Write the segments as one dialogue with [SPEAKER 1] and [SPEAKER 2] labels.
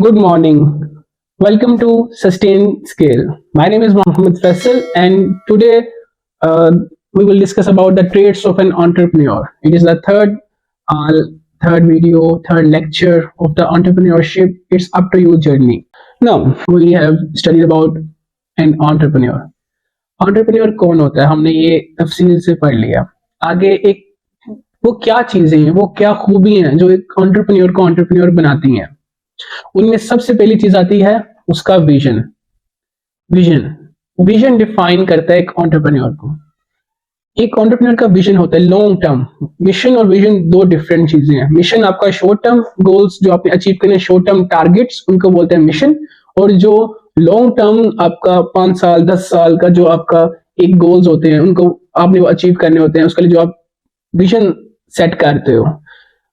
[SPEAKER 1] Good morning. Welcome to Sustain Scale. My name is Mohammed Faisal, and today uh, we will discuss about the traits of an entrepreneur. It is the uh, third video, third lecture of the entrepreneurship. It's up to you journey. Now we have studied about an entrepreneur. Entrepreneur कौन होता है? हमने ये तफसील से पढ़ लिया. आगे एक वो क्या चीजें हैं, वो क्या खूबी हैं जो एक entrepreneur को entrepreneur बनाती हैं. उनमें सबसे पहली चीज आती है उसका विजन. विजन विजन डिफाइन करता है एक एंटरप्रेन्योर को. एक एंटरप्रेन्योर का विजन होता है लॉन्ग टर्म. मिशन और विजन दो डिफरेंट चीजें हैं. मिशन आपका शॉर्ट टर्म गोल्स जो आपने अचीव करने, शॉर्ट टर्म टारगेट्स, उनको बोलते हैं मिशन. और जो लॉन्ग टर्म आपका 5 साल 10 साल का जो आपका एक गोल्स होते हैं, उनको आपने वो अचीव करने होते हैं, उसके लिए जो आप विजन सेट करते हो.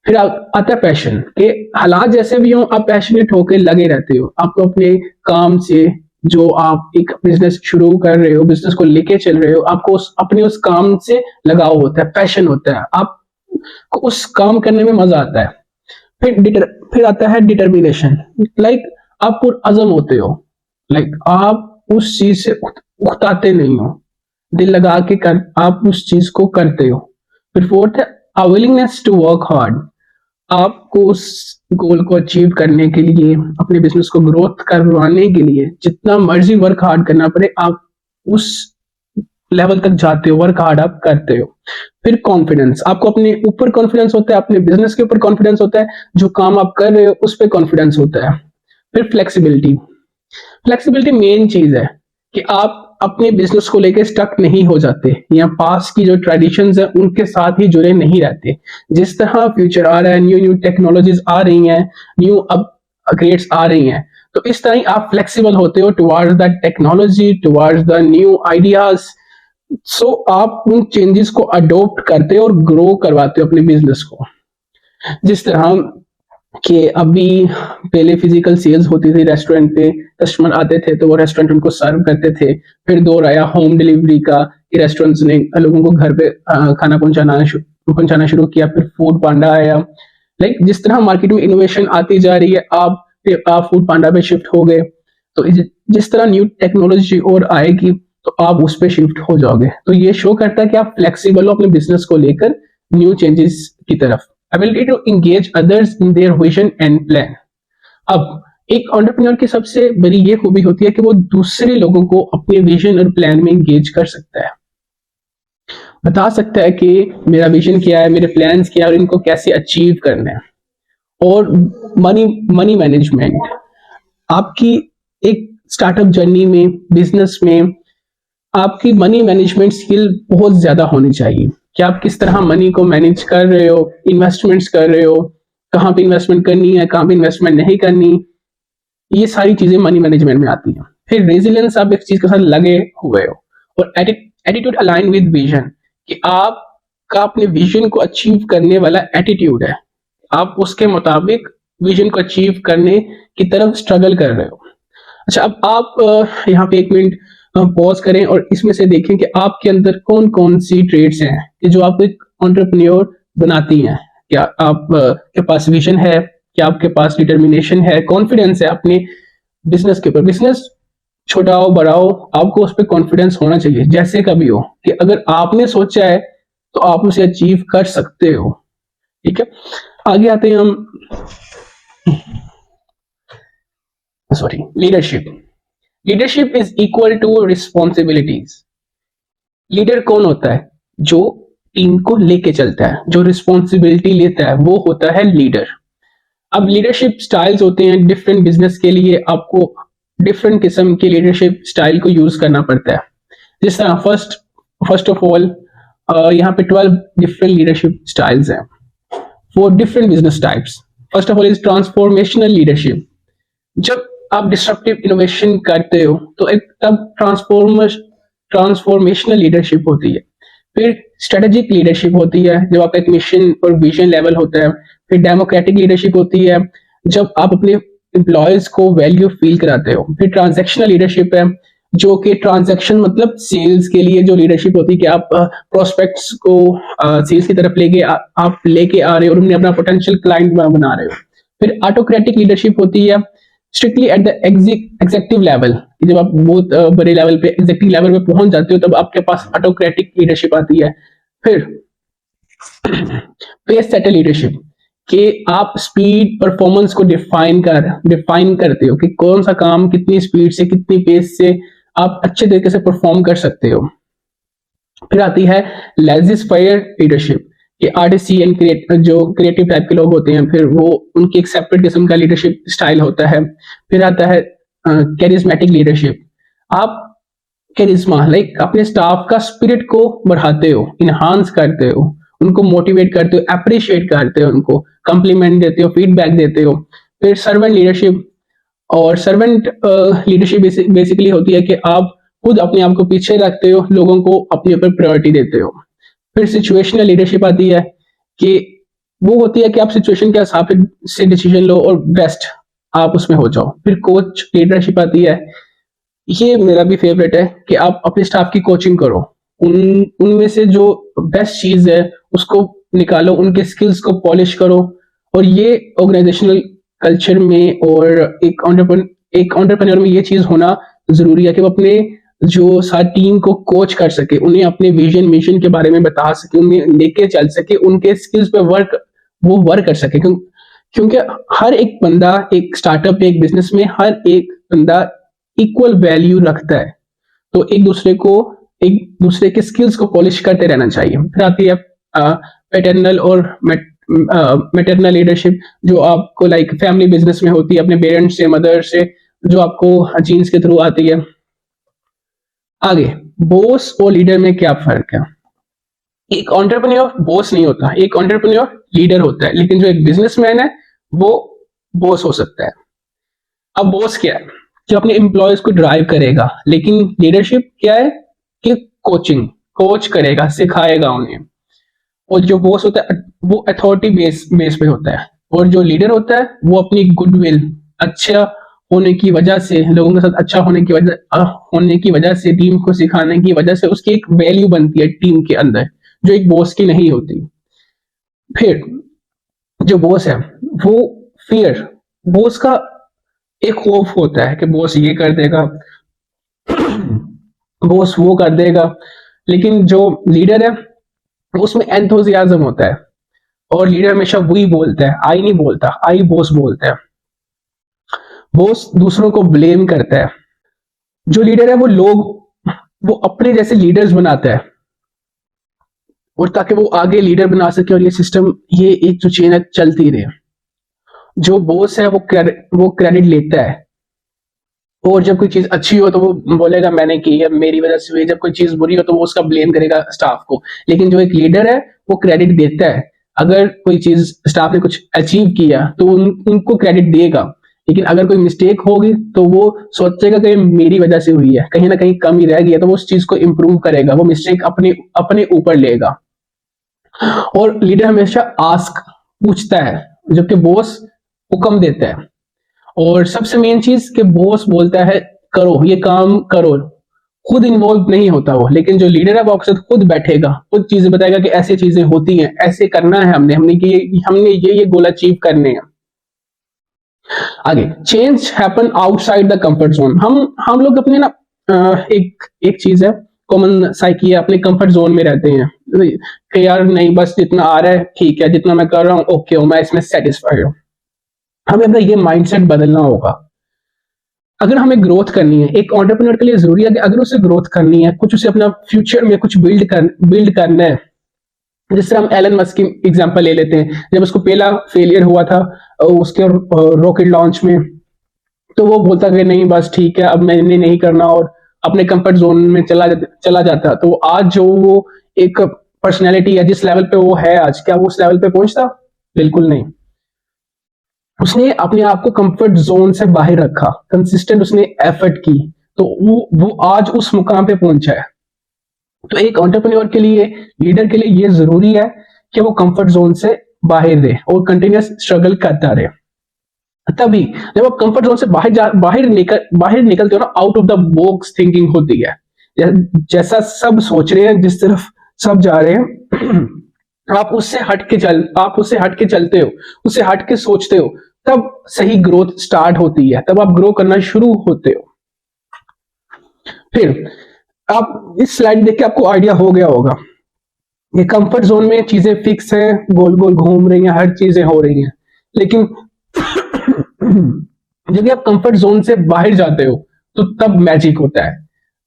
[SPEAKER 1] फिर आता है पैशन कि हालात जैसे भी हो आप पैशनेट होकर लगे रहते हो. आपको अपने काम से, जो आप एक बिजनेस शुरू कर रहे हो, बिजनेस को लेके चल रहे हो, आपको अपने उस काम से लगाव होता है, पैशन होता है, आपको उस काम करने में मजा आता है. फिर आता है डिटर्मिनेशन. लाइक आप पुरअज़म होते हो. लाइक आप उस चीज से उकताते नहीं हो, दिल लगा के आप उस चीज को करते हो. फिर फोर्थ है a willingness to work hard. आपको उस गोल को अचीव करने के लिए, अपने बिजनेस को ग्रोथ करवाने के लिए जितना मर्जी वर्क हार्ड करना पड़े, आप उस लेवल तक जाते हो, वर्क हार्ड आप करते हो. फिर कॉन्फिडेंस. आपको अपने ऊपर कॉन्फिडेंस होता है, अपने बिजनेस के ऊपर कॉन्फिडेंस होता है, जो काम आप कर रहे हो उस पर कॉन्फिडेंस होता है. फिर फ्लेक्सिबिलिटी. फ्लेक्सिबिलिटी मेन चीज है कि आप अपने बिजनेस को लेकर स्टक नहीं हो जाते, या पास की जो ट्रेडिशंस है उनके साथ ही जुड़े नहीं रहते. जिस तरह फ्यूचर आ रहा है, न्यू टेक्नोलॉजीज आ रही हैं, न्यू अपग्रेड्स आ रही हैं, तो इस तरह ही आप फ्लेक्सिबल होते हो towards the technology, towards the new ideas. So आप उन चेंजेस को अडोप्ट करते हो और ग्रो करवाते हो अपने बिजनेस को. जिस तरह कि अभी पहले फिजिकल सेल्स होती थी, रेस्टोरेंट पे कस्टमर आते थे तो वो रेस्टोरेंट उनको सर्व करते थे. फिर दौर आया होम डिलीवरी का, कि रेस्टोरेंट्स ने लोगों को घर पे खाना पहुंचाना शुरू किया. फिर फूड पांडा आया. लाइक जिस तरह मार्केट में इनोवेशन आती जा रही है, आप फूड पांडा पे शिफ्ट हो गए. तो जिस तरह न्यू टेक्नोलॉजी और आएगी तो आप उस पर शिफ्ट हो जाओगे. तो ये शो करता है कि आप फ्लेक्सिबल हो अपने बिजनेस को लेकर न्यू चेंजेस की तरफ. Ability to engage others in their vision and plan. अब एक एंटरप्रेन्योर की सबसे बड़ी ये खूबी होती है कि वो दूसरे लोगों को अपने विजन और प्लान में एंगेज कर सकता है, बता सकता है कि मेरा विजन क्या है, मेरे प्लान्स क्या है और इनको कैसे अचीव करना है. और मनी मैनेजमेंट. आपकी एक स्टार्टअप जर्नी में, बिजनेस में, आपकी मनी मैनेजमेंट स्किल बहुत ज्यादा होनी चाहिए कि आप किस तरह मनी को मैनेज कर रहे हो, इन्वेस्टमेंट्स कर रहे हो, कहाँ पे इन्वेस्टमेंट करनी है, कहाँ पे इन्वेस्टमेंट नहीं करनी. ये सारी चीजें मनी मैनेजमेंट में आती हैं. फिर रेजिलियंस. आप एक चीज के साथ लगे हुए हो. और एटीट्यूड अलाइन विद विजन, कि आपका अपने विजन को अचीव करने वाला एटीट्यूड है, आप उसके मुताबिक विजन को अचीव करने की तरफ स्ट्रगल कर रहे हो. अच्छा, अब आप यहाँ पे 1 मिनट पॉज करें और इसमें से देखें कि आपके अंदर कौन कौन सी ट्रेड्स हैं कि जो आपको एक एंटरप्रेन्योर बनाती हैं. क्या आप के पास विजन है, क्या आपके पास डिटर्मिनेशन है, कॉन्फिडेंस है अपने बिजनेस के ऊपर. बिजनेस छोटा हो बड़ा हो, आपको उस पर कॉन्फिडेंस होना चाहिए, जैसे कभी हो, कि अगर आपने सोचा है तो आप उसे अचीव कर सकते हो. ठीक है, आगे आते हैं हम. Sorry, leadership. Leadership is equal to responsibilities. Leader कौन होता है? जो टीम को लेके चलता है, जो रिस्पॉन्सिबिलिटी लेता है, वो होता है लीडर. अब लीडरशिप स्टाइल्स होते हैं डिफरेंट बिजनेस के लिए. आपको डिफरेंट किस्म के लीडरशिप स्टाइल को यूज करना पड़ता है. जिस तरह फर्स्ट ऑफ ऑल यहाँ पे 12 डिफरेंट लीडरशिप स्टाइल्स हैं for different business types. First of all is transformational leadership. जब आप डिस्ट्रप्टिव इनोवेशन करते हो तो एक तब ट्रांसफॉर्मेशनल लीडरशिप होती है. फिर स्ट्रेटेजिक लीडरशिप होती है जब आपका एक मिशन और विजन लेवल होता है. फिर डेमोक्रेटिक लीडरशिप होती है जब आप अपने एम्प्लॉयज को वैल्यू फील कराते हो. फिर ट्रांजैक्शनल लीडरशिप है, जो कि ट्रांजैक्शन मतलब सेल्स के लिए जो लीडरशिप होती है कि आप प्रोस्पेक्ट्स को सेल्स की तरफ लेके आ रहे हो और उन्हें अपना पोटेंशियल क्लाइंट बना रहे हो. फिर ऑटोक्रेटिक लीडरशिप होती है strictly at the adjective level. जब आप बहुत बड़े लेवल पे एग्जेक्टिव लेवल पे पहुंच जाते हो तब आपके पास ऑटोक्रेटिक लीडरशिप आती है। फिर पेस सेटर लीडरशिप, कि आप स्पीड परफॉर्मेंस को डिफाइन करते हो कि कौन सा काम कितनी स्पीड से कितनी पेस से आप अच्छे तरीके से परफॉर्म कर सकते हो। फिर आती है लेजिस फायर लीडरशिप, कि आर्टिस्ट एंड जो क्रिएटिव टाइप के लोग होते हैं, फिर वो उनकी एक सेपरेट किस्म का लीडरशिप स्टाइल होता है। फिर आता है कैरिज्मेटिक लीडरशिप, आप कैरिज्मा लाइक अपने स्टाफ का स्पिरिट को बढ़ाते हो, इनहांस करते हो, उनको मोटिवेट करते हो, अप्रिशिएट करते हो, उनको कॉम्प्लीमेंट देते हो, फीडबैक देते हो। फिर सर्वेंट लीडरशिप, और सर्वेंट लीडरशिप बेसिकली होती है कि आप खुद अपने आप को पीछे रखते हो, लोगों को अपने ऊपर प्रायोरिटी देते हो। फिर सिचुएशनल लीडरशिप आती है, कि वो होती है कि आप सिचुएशन के हिसाब से डिसीजन लो और बेस्ट आप उसमें हो जाओ। फिर कोच लीडरशिप आती है, ये मेरा भी फेवरेट है, कि आप अपने स्टाफ की कोचिंग करो, उनमें से जो बेस्ट चीज है उसको निकालो, उनके स्किल्स को पॉलिश करो। और ये ऑर्गेनाइजेशनल कल्चर में और एक एंटरप्रेन्योर में ये चीज होना जरूरी है कि वो अपने जो सारी टीम को कोच कर सके, उन्हें अपने विजन मिशन के बारे में बता सके, उन्हें लेके चल सके, उनके स्किल्स पे वर्क कर सके। क्योंकि हर एक बंदा एक स्टार्टअप एक बिजनेस में हर एक बंदा इक्वल वैल्यू रखता है, तो एक दूसरे के स्किल्स को पॉलिश करते रहना चाहिए। फिर आती है पैटर्नल और मैटरनल लीडरशिप, जो आपको लाइक फैमिली बिजनेस में होती है, अपने पेरेंट्स से, मदर से, जो आपको जीन्स के थ्रू आती है। आगे बॉस और लीडर में क्या फर्क है? एक एंटरप्रेन्योर बॉस नहीं होता, एक एंटरप्रेन्योर लीडर होता है, लेकिन जो एक बिजनेसमैन है वो बॉस हो सकता है। अब बॉस क्या है? जो अपने एम्प्लॉयज को ड्राइव करेगा, लेकिन लीडरशिप क्या है कि कोच करेगा, सिखाएगा उन्हें। और जो बॉस होता है वो अथॉरिटी बेस पे होता है, और जो लीडर होता है वो अपनी गुडविल, अच्छा होने की वजह से, लोगों के साथ अच्छा होने की वजह से, टीम को सिखाने की वजह से उसकी एक वैल्यू बनती है टीम के अंदर, जो एक बॉस की नहीं होती। फिर जो बॉस है वो फियर, बॉस का एक खौफ होता है कि बॉस ये कर देगा, बॉस वो कर देगा। लेकिन जो लीडर है उसमें एंथुसियाज्म होता है, और लीडर हमेशा वही बोलता है, आई नहीं बोलता, आई बॉस बोलता है। बॉस दूसरों को ब्लेम करता है, जो लीडर है वो अपने जैसे लीडर्स बनाता है, और ताकि वो आगे लीडर बना सके और ये एक जो चेन है चलती रहे। जो बॉस है वो क्रेडिट लेता है, और जब कोई चीज अच्छी हो तो वो बोलेगा मैंने की है, मेरी वजह से हुई। जब कोई चीज बुरी हो तो वो उसका ब्लेम करेगा स्टाफ को। लेकिन जो एक लीडर है वो क्रेडिट देता है, अगर कोई चीज स्टाफ ने कुछ अचीव किया तो उनको क्रेडिट देगा, लेकिन अगर कोई मिस्टेक होगी तो वो सोचेगा कि मेरी वजह से हुई है, कहीं ना कहीं कमी रह गई है, तो वो उस चीज को इंप्रूव करेगा, वो मिस्टेक अपने ऊपर लेगा। और लीडर हमेशा आस्क, पूछता है, जबकि बॉस हुक्म देता है। और सबसे मेन चीज कि बॉस बोलता है करो, ये काम करो, खुद इन्वॉल्व नहीं होता वो। लेकिन जो लीडर है वो आपके साथ खुद बैठेगा, खुद चीजें बताएगा कि ऐसी चीजें होती हैं, ऐसे करना है, हमने ये गोल अचीव करने हैं। आगे change happen outside the comfort zone. हम लोग अपने ना एक चीज है, कॉमन साइकी है, अपने कंफर्ट जोन में रहते हैं कि यार नहीं, बस जितना आ रहा है ठीक है, जितना मैं कर रहा हूँ ओके हूँ, मैं इसमें सेटिस्फाइड हूँ। हमें अपना ये माइंडसेट बदलना होगा। अगर हमें ग्रोथ करनी है, एक एंटरप्रेन्योर के लिए जरूरी है कि अगर उसे ग्रोथ करनी है, कुछ उसे अपना फ्यूचर में कुछ बिल्ड करना है। जिससे हम एलन मस्क की एग्जांपल ले लेते हैं, जब उसको पहला फेलियर हुआ था उसके रॉकेट लॉन्च में, तो वो बोलता कि नहीं बस ठीक है, अब मैंने नहीं करना, और अपने कंफर्ट जोन में चला जाता। तो आज जो वो एक पर्सनैलिटी है, जिस लेवल पे वो है आज, क्या वो उस लेवल पे पहुंचता? बिल्कुल नहीं। उसने अपने आप को कंफर्ट जोन से बाहर रखा, कंसिस्टेंट उसने एफर्ट की, तो वो आज उस मुकाम पे पहुंचा है। तो एक एंटरप्रेन्योर के लिए, लीडर के लिए ये जरूरी है कि वो कंफर्ट जोन से बाहर रहे और कंटिन्यूस स्ट्रगल करता रहे। तभी जब आप कंफर्ट जोन से बाहर निकलते हो ना, out of the box thinking होती है। जैसा सब सोच रहे हैं, जिस तरफ सब जा रहे हैं, आप उससे हट के चलते हो, उससे हट के सोचते हो, तब सही ग्रोथ स्टार्ट होती है, तब आप ग्रो करना शुरू होते हो। फिर आप इस स्लाइड देख के आपको आइडिया हो गया होगा, ये कंफर्ट जोन में चीजें फिक्स हैं, गोल गोल घूम रही हैं, हर चीजें हो रही हैं। लेकिन जब आप कंफर्ट जोन से बाहर जाते हो तो तब मैजिक होता है,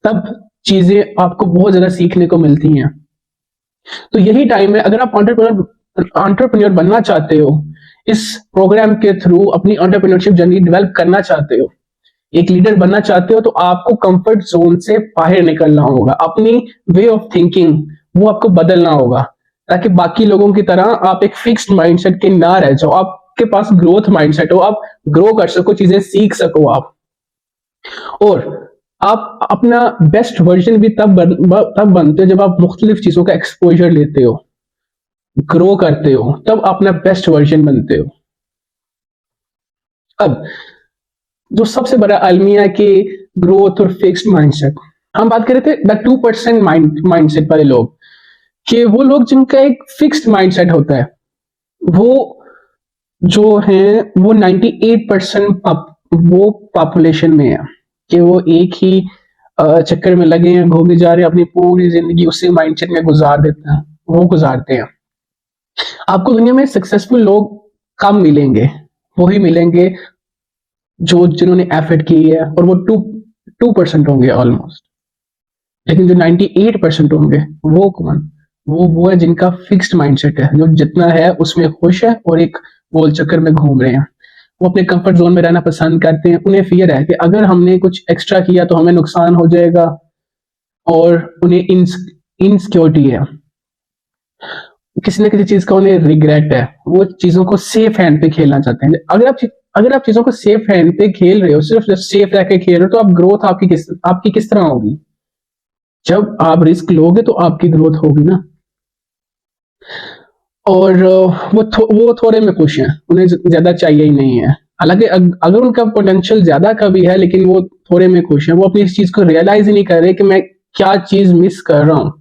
[SPEAKER 1] तब चीजें आपको बहुत ज्यादा सीखने को मिलती हैं। तो यही टाइम है, अगर आप एंटरप्रेन्योर बनना चाहते हो, इस प्रोग्राम के थ्रू अपनी एंटरप्रेन्योरशिप जर्नी डेवलप करना चाहते हो, एक लीडर बनना चाहते हो, तो आपको कंफर्ट जोन से बाहर निकलना होगा। अपनी वे ऑफ थिंकिंग वो आपको बदलना होगा, ताकि बाकी लोगों की तरह आप एक फिक्स्ड माइंडसेट के ना रह जाओ, आपके पास ग्रोथ माइंडसेट हो, आप ग्रो कर सको, चीजें सीख सको आप, और आप अपना बेस्ट वर्जन भी तब बनते हो जब आप मुख्तलिफ चीजों का एक्सपोजर लेते हो, ग्रो करते हो, तब अपना बेस्ट वर्जन बनते हो। अब जो सबसे बड़ा अलमिया कि ग्रोथ और फिक्स्ड माइंडसेट, हम बात कर रहे थे द 2% माइंडसेट वाले लोग, कि वो लोग जिनका एक फिक्स्ड माइंडसेट होता है, वो जो है वो 98% वो पॉपुलेशन में है, कि वो एक ही चक्कर में लगे हैं, घूमे जा रहे हैं, अपनी पूरी जिंदगी उसी माइंडसेट में गुजारते हैं। आपको दुनिया में सक्सेसफुल लोग कम मिलेंगे, वही मिलेंगे जो जिन्होंने एफर्ट की है, और वो 2% होंगे ऑलमोस्ट। लेकिन जो 98% होंगे वो कौन? वो है जिनका फिक्स्ड माइंडसेट है, जो जितना है उसमें खुश है और एक गोल चक्कर में घूम रहे हैं। वो अपने कंफर्ट जोन में रहना पसंद करते हैं, उन्हें फियर है कि अगर हमने कुछ एक्स्ट्रा किया तो हमें नुकसान हो जाएगा, और उन्हें इनसिक्योरिटी है, किसी न किसी चीज का उन्हें रिग्रेट है, वो चीजों को सेफ हैंड पे खेलना चाहते हैं। अगर आप चीजों को सेफ हैंड पे खेल रहे हो, सिर्फ सेफ रह के खेल रहे हो, तो आप ग्रोथ आपकी किस तरह होगी? जब आप रिस्क लोगे तो आपकी ग्रोथ होगी ना। और वो थोड़े में खुश हैं, उन्हें ज्यादा चाहिए ही नहीं है। हालांकि अगर उनका पोटेंशियल ज्यादा का भी है, लेकिन वो थोड़े में खुश हैं, वो अपनी इस चीज को रियलाइज ही नहीं कर रहे कि मैं क्या चीज मिस कर रहा हूं।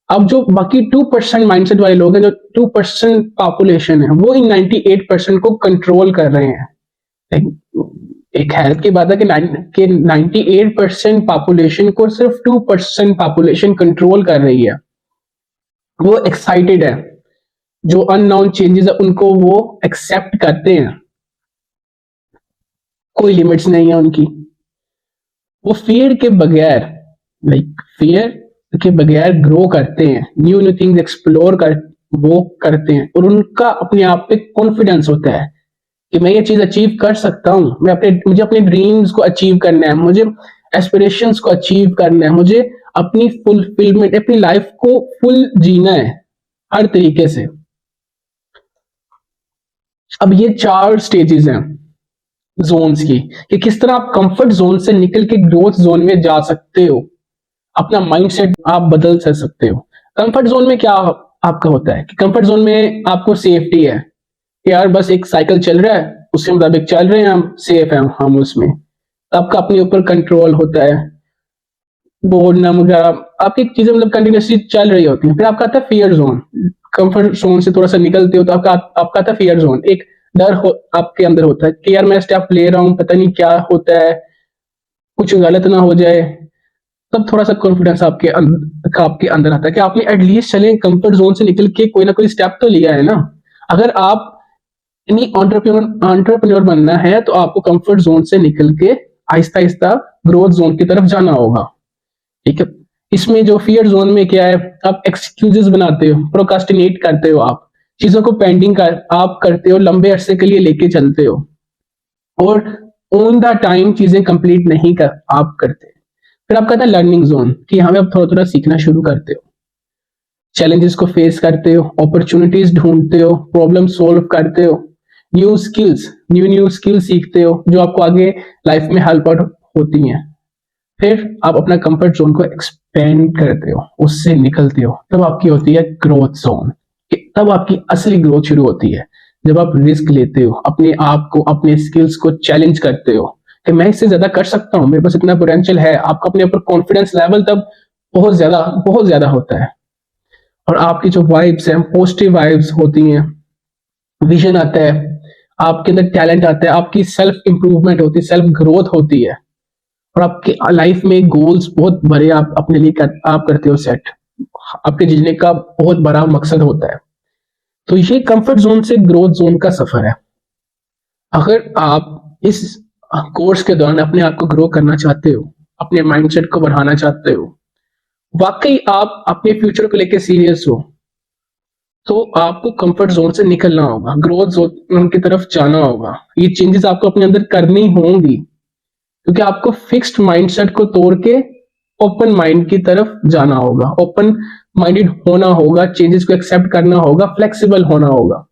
[SPEAKER 1] अब जो बाकी 2% माइंडसेट वाले लोग हैं, जो 2% पॉपुलेशन है, वो इन 98% को कंट्रोल कर रहे हैं। एक हैरत की बात है कि 98% पॉपुलेशन को सिर्फ 2% पॉपुलेशन कंट्रोल कर रही है। वो एक्साइटेड है, जो अननोन चेंजेस है उनको वो एक्सेप्ट करते हैं, कोई लिमिट्स नहीं है उनकी। वो फियर के बगैर ग्रो करते हैं, न्यू न्यू थिंग्स एक्सप्लोर करते हैं, और उनका अपने आप पे कॉन्फिडेंस होता है कि मैं ये चीज अचीव कर सकता हूँ, मुझे अपने ड्रीम्स को अचीव करना है, मुझे एस्पिरेशंस को अचीव करना है, मुझे अपनी फुलफिलमेंट, अपनी लाइफ को फुल जीना है हर तरीके से। अब ये 4 स्टेजेस हैं जोन्स की, कि किस तरह आप कंफर्ट जोन से निकल के ग्रोथ जोन में जा सकते हो, अपना माइंडसेट आप बदल सकते हो। कंफर्ट जोन में क्या आपका होता है कि कंफर्ट जोन में आपको सेफ्टी है, यार बस एक साइकिल चल रहा है, उसके मुताबिक चल रहे हैं, हम सेफ हैं हम उसमें। आपका अपने ऊपर कंट्रोल होता है, बोर्ड ना वगैरह आपकी चीजें मतलब कंटिन्यूसली चल रही होती हैं। फिर आपका आता है फियर जोन, कंफर्ट जोन से थोड़ा सा निकलते हो तो आपका आता है फियर जोन। एक डर आपके अंदर होता है कि यार मैं स्टेप ले रहा हूँ, पता नहीं क्या होता है, कुछ गलत ना हो जाए। तब थोड़ा सा कॉन्फिडेंस आपके अंदर आता है कि आपने एटलीस्ट चले कंफर्ट जोन से निकल के कोई ना कोई स्टेप तो लिया है ना। अगर आप एंटरप्रेन्योर बनना है तो आपको कंफर्ट जोन से निकल के आहिस्ता आहिस्ता ग्रोथ जोन की तरफ जाना होगा, ठीक है। इसमें जो फियर जोन में क्या है, आप एक्सक्यूजेस बनाते हो, प्रोकास्टिनेट करते हो, आप चीजों को पेंडिंग आप करते हो, लंबे अरसे के लिए लेके चलते हो, और ऑन द टाइम चीजें कंप्लीट नहीं आप करते। फिर आपका था लर्निंग जोन, कि यहाँ पे आप थोड़ा थोड़ा सीखना शुरू करते हो, चैलेंजेस को फेस करते हो, अपॉर्चुनिटीज ढूंढते हो, प्रॉब्लम सोल्व करते हो, न्यू स्किल्स सीखते हो जो आपको आगे लाइफ में हेल्प आउट होती हैं। फिर आप अपना कंफर्ट जोन को एक्सपेंड करते हो, उससे निकलते हो, तब आपकी होती है ग्रोथ जोन। तब आपकी असली ग्रोथ शुरू होती है, जब आप रिस्क लेते हो, अपने आप को, अपने स्किल्स को चैलेंज करते हो कि मैं इससे ज्यादा कर सकता हूँ, मेरे पास इतना पोटेंशियल है। आपका अपने ऊपर कॉन्फिडेंस लेवल तब बहुत ज्यादा होता है, और आपकी जो वाइब्स हैं, पॉजिटिव वाइब्स होती हैं, विजन आता है, आपके अंदर टैलेंट आता है, आपकी सेल्फ इंप्रूवमेंट होती है, सेल्फ ग्रोथ होती है, और आपके लाइफ में गोल्स बहुत बड़े आप अपने लिए आप करते हो सेट, आपके जीने का बहुत बड़ा मकसद होता है। तो ये कंफर्ट जोन से ग्रोथ जोन का सफर है। अगर आप इस कोर्स के दौरान अपने आप को ग्रो करना चाहते हो, अपने माइंडसेट को बढ़ाना चाहते हो, वाकई आप अपने फ्यूचर को लेकर सीरियस हो, तो आपको कंफर्ट जोन से निकलना होगा, ग्रोथ जोन की तरफ जाना होगा। ये चेंजेस आपको अपने अंदर करनी होंगी, क्योंकि आपको फिक्स्ड माइंडसेट को तोड़ के ओपन माइंड की तरफ जाना होगा, ओपन माइंडेड होना होगा, चेंजेस को एक्सेप्ट करना होगा, फ्लेक्सिबल होना होगा।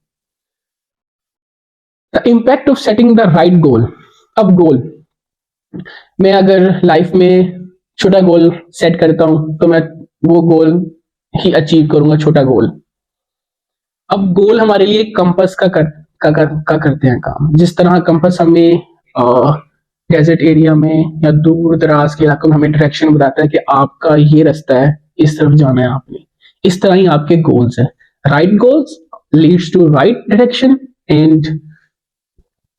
[SPEAKER 1] The impact of setting the right goal. अब गोल, मैं अगर लाइफ में छोटा गोल सेट करता हूं तो मैं वो गोल ही अचीव करूंगा, छोटा गोल। अब गोल हमारे लिए कंपास का करते हैं काम। जिस तरह कंपास हमें डेजर्ट एरिया में या दूर दराज के इलाकों में हमें डायरेक्शन बताता है कि आपका ये रास्ता है, इस तरफ जाना है आपने, इस तरह ही आपके गोल्स है। Right goals leads to right direction and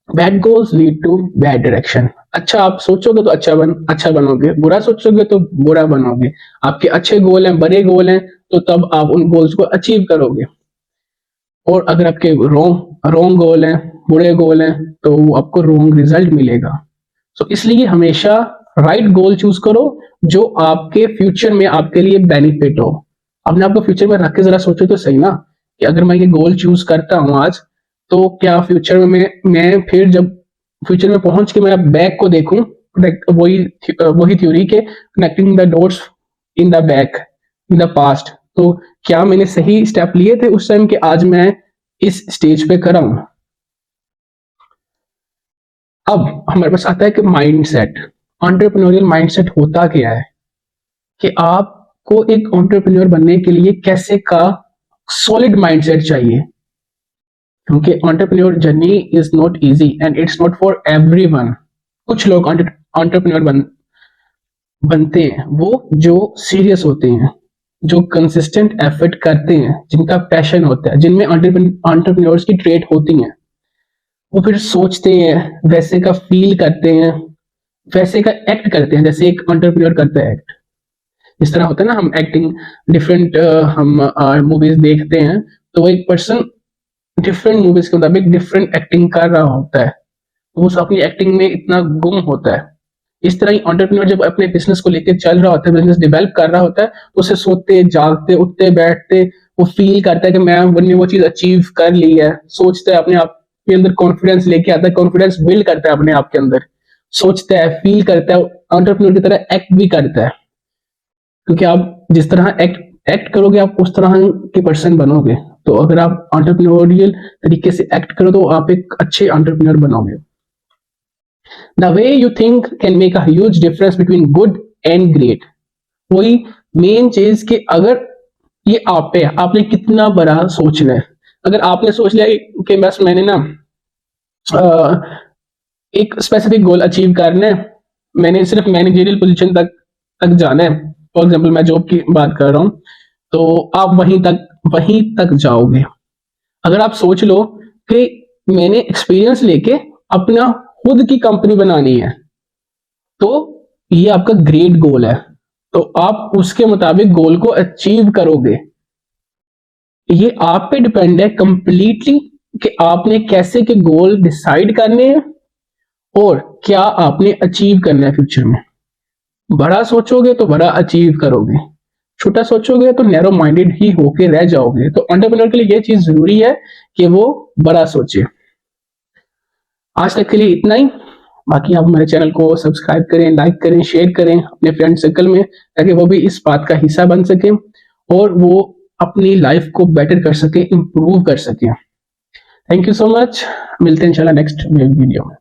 [SPEAKER 1] bad goals lead to bad direction. अच्छा आप सोचोगे तो अच्छा बनोगे, बुरा सोचोगे तो बुरा बनोगे। आपके अच्छे गोल हैं, बड़े गोल हैं, तो तब आप उन गोल्स को अचीव करोगे। और अगर आपके रॉन्ग गोल हैं, बुरे गोल हैं, तो वो आपको रॉन्ग रिजल्ट मिलेगा। सो इसलिए हमेशा राइट गोल चूज करो जो आपके फ्यूचर में आपके लिए बेनिफिट हो। अपने आपको फ्यूचर में रख के जरा सोचो तो सही ना, कि अगर मैं ये गोल चूज करता हूं आज, तो क्या फ्यूचर में मैं फिर जब फ्यूचर में पहुंच के मैं बैक को देखूं, वही थ्योरी के connecting the dots in the back in the past, तो क्या मैंने सही स्टेप लिए थे उस टाइम के आज मैं इस स्टेज पे खड़ा हूं। अब हमारे पास आता है कि माइंडसेट, एंटरप्रेन्योरियल माइंडसेट होता क्या है, कि आपको एक एंटरप्रेन्योर बनने के लिए कैसे का सॉलिड माइंडसेट चाहिए, क्योंकि entrepreneur journey is not easy and it's not for everyone. कुछ लोग एंटरप्रेन्योर बनते हैं वो जो सीरियस होते हैं, जो कंसिस्टेंट एफर्ट करते हैं, जिनका पैशन होता है, जिनमें एंटरप्रेन्योर्स की ट्रेट होती हैं। वो फिर सोचते हैं, वैसे का फील करते हैं, वैसे का एक्ट करते हैं जैसे एक एंटरप्रेन्योर करता है एक्ट। इस तरह होता है ना, हम एक्टिंग डिफरेंट हम मूवीज देखते हैं, तो वो एक पर्सन डिफरेंट मूवीज के मुताबिक डिफरेंट एक्टिंग कर रहा होता है, तो वो अपनी एक्टिंग में इतना गुम होता है। इस तरह ही एंटरप्रेन्योर जब अपने बिजनेस को लेकर चल रहा होता है, बिजनेस डेवलप कर रहा होता है, तो उसे सोते जागते उठते बैठते वो फील करता है कि मैंने वो चीज अचीव कर ली है, सोचता है, अपने आप के अंदर कॉन्फिडेंस लेके आता है, कॉन्फिडेंस बिल्ड करता है अपने आप के अंदर, सोचता है, फील करता है, एंटरप्रेन्योर की तरह एक्ट भी करता है। क्योंकि आप जिस तरह एक्ट करोगे आप उस तरह के पर्सन बनोगे। तो अगर आप एंटरप्रेन्योरियल तरीके से एक्ट करो तो आप एक अच्छे एंटरप्रेन्योर बनोगे। The way you think can make a huge difference between good and great. वही मेन चीज कि अगर ये आप पे, आपने कितना बड़ा सोचना है। अगर आपने सोच लिया कि बस मैंने ना एक स्पेसिफिक गोल अचीव करना है, मैंने सिर्फ मैनेजरियल पोजीशन तक जाना है, फॉर एग्जांपल मैं जॉब की बात कर रहा हूं, तो आप वहीं तक जाओगे। अगर आप सोच लो कि मैंने एक्सपीरियंस लेके अपना खुद की कंपनी बनानी है, तो ये आपका ग्रेट गोल है, तो आप उसके मुताबिक गोल को अचीव करोगे। ये आप पे डिपेंड है कंप्लीटली कि आपने कैसे के गोल डिसाइड करने हैं और क्या आपने अचीव करना है फ्यूचर में। बड़ा सोचोगे तो बड़ा अचीव करोगे, छोटा सोचोगे तो नैरो माइंडेड ही होके रह जाओगे। तो एंटरप्रेन्योर के लिए ये चीज जरूरी है कि वो बड़ा सोचे। आज तक के लिए इतना ही। बाकी आप हमारे चैनल को सब्सक्राइब करें, लाइक करें, शेयर करें अपने फ्रेंड सर्कल में, ताकि वो भी इस बात का हिस्सा बन सके और वो अपनी लाइफ को बेटर कर सके, इंप्रूव कर सके। Thank you so much. मिलते हैं इंशाल्लाह नेक्स्ट वीडियो में।